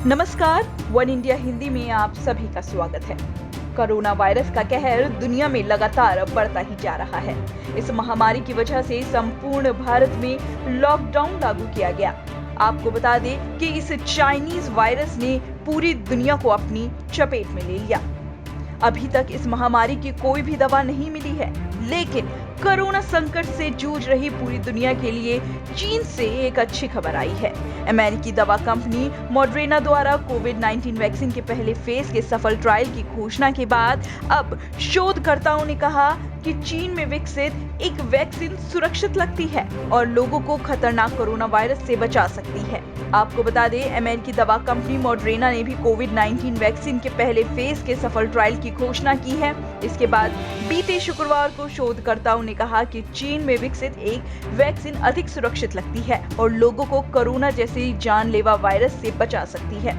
नमस्कार, one India Hindi में आप सभी का स्वागत है। कोरोना वायरस का कहर दुनिया में लगातार बढ़ता ही जा रहा है। इस महामारी की वजह से संपूर्ण भारत में लॉकडाउन लागू किया गया। आपको बता दें कि इस चाइनीज वायरस ने पूरी दुनिया को अपनी चपेट में ले लिया। अभी तक इस महामारी की कोई भी दवा नहीं मिली है, लेकिन कोरोना संकट से जूझ रही पूरी दुनिया के लिए चीन से एक अच्छी खबर आई है। अमेरिकी दवा कंपनी मॉडर्ना द्वारा कोविड-19 वैक्सीन के पहले फेज के सफल ट्रायल की घोषणा के बाद अब शोधकर्ताओं ने कहा कि चीन में विकसित एक वैक्सीन सुरक्षित लगती है और लोगों को खतरनाक कोरोना वायरस से बचा सकती है। आपको बता दें, अमेरिकी दवा कंपनी मॉडर्ना ने भी कोविड-19 वैक्सीन के पहले फेज के सफल ट्रायल की घोषणा की है। इसके बाद बीते शुक्रवार को शोधकर्ताओं ने कहा कि चीन में विकसित एक वैक्सीन अधिक सुरक्षित लगती है और लोगों को कोरोना जैसे जानलेवा वायरस से बचा सकती है।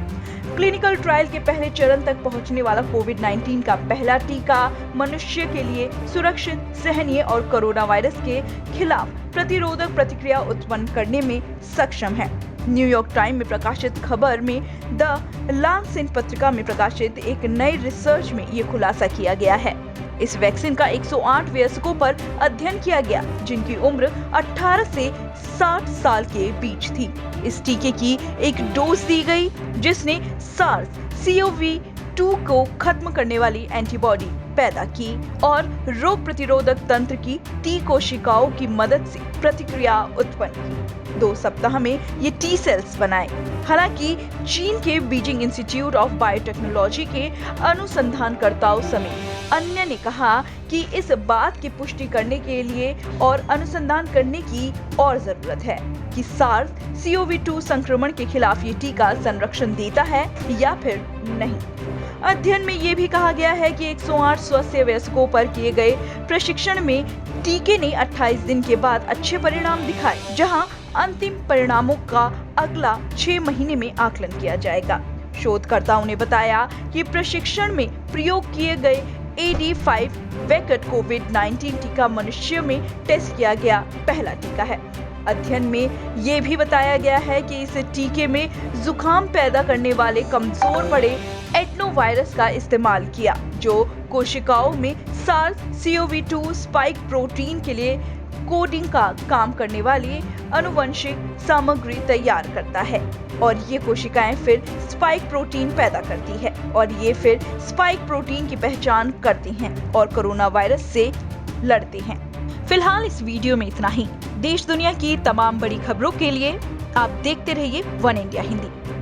क्लिनिकल ट्रायल के पहले चरण तक पहुंचने वाला कोविड-19 का पहला टीका मनुष्य के लिए सुरक्षित, सहनीय और कोरोना वायरस के खिलाफ प्रतिरोधक प्रतिक्रिया उत्पन्न करने में सक्षम है। न्यूयॉर्क टाइम में प्रकाशित खबर में द लांसेट पत्रिका में प्रकाशित एक नई रिसर्च में ये खुलासा किया गया है। इस वैक्सीन का 108 वयस्कों पर अध्ययन किया गया, जिनकी उम्र 18 से 60 साल के बीच थी। इस टीके की एक डोज दी गई, जिसने SARS-CoV-2 को खत्म करने वाली एंटीबॉडी पैदा की और रोग प्रतिरोधक तंत्र की टी कोशिकाओं की मदद से प्रतिक्रिया उत्पन्न की। 2 सप्ताह में ये टी सेल्स बनाए। हालांकि चीन के बीजिंग इंस्टीट्यूट ऑफ बायोटेक्नोलॉजी के अनुसंधानकर्ताओं समेत अन्य ने कहा कि इस बात की पुष्टि करने के लिए और अनुसंधान करने की और जरूरत है कि SARS-CoV-2 संक्रमण के खिलाफ ये टीका संरक्षण देता है या फिर नहीं। अध्ययन में ये भी कहा गया है कि 108 स्वस्थ वयस्कों पर किए गए प्रशिक्षण में टीके ने 28 दिन के बाद अच्छे परिणाम दिखाए, जहां अंतिम परिणामों का अगला 6 महीने में आकलन किया जाएगा। शोधकर्ताओं ने बताया कि प्रशिक्षण में प्रयोग किए गए AD5 वेक्टर कोविड-19 टीका मनुष्य में टेस्ट किया गया पहला टीका है। अध्ययन में ये भी बताया गया है कि इस टीके में जुकाम पैदा करने वाले कमजोर पड़े एडनोवायरस का इस्तेमाल किया, जो कोशिकाओं में SARS-CoV-2 स्पाइक प्रोटीन के लिए कोडिंग का काम करने वाली आनुवंशिक सामग्री तैयार करता है और ये कोशिकाएं फिर स्पाइक प्रोटीन पैदा करती है और ये फिर स्पाइक प्रोटीन की पहचान करती हैं और कोरोना वायरस से लड़ते हैं। फिलहाल इस वीडियो में इतना ही। देश दुनिया की तमाम बड़ी खबरों के लिए आप देखते रहिए वन इंडिया हिंदी।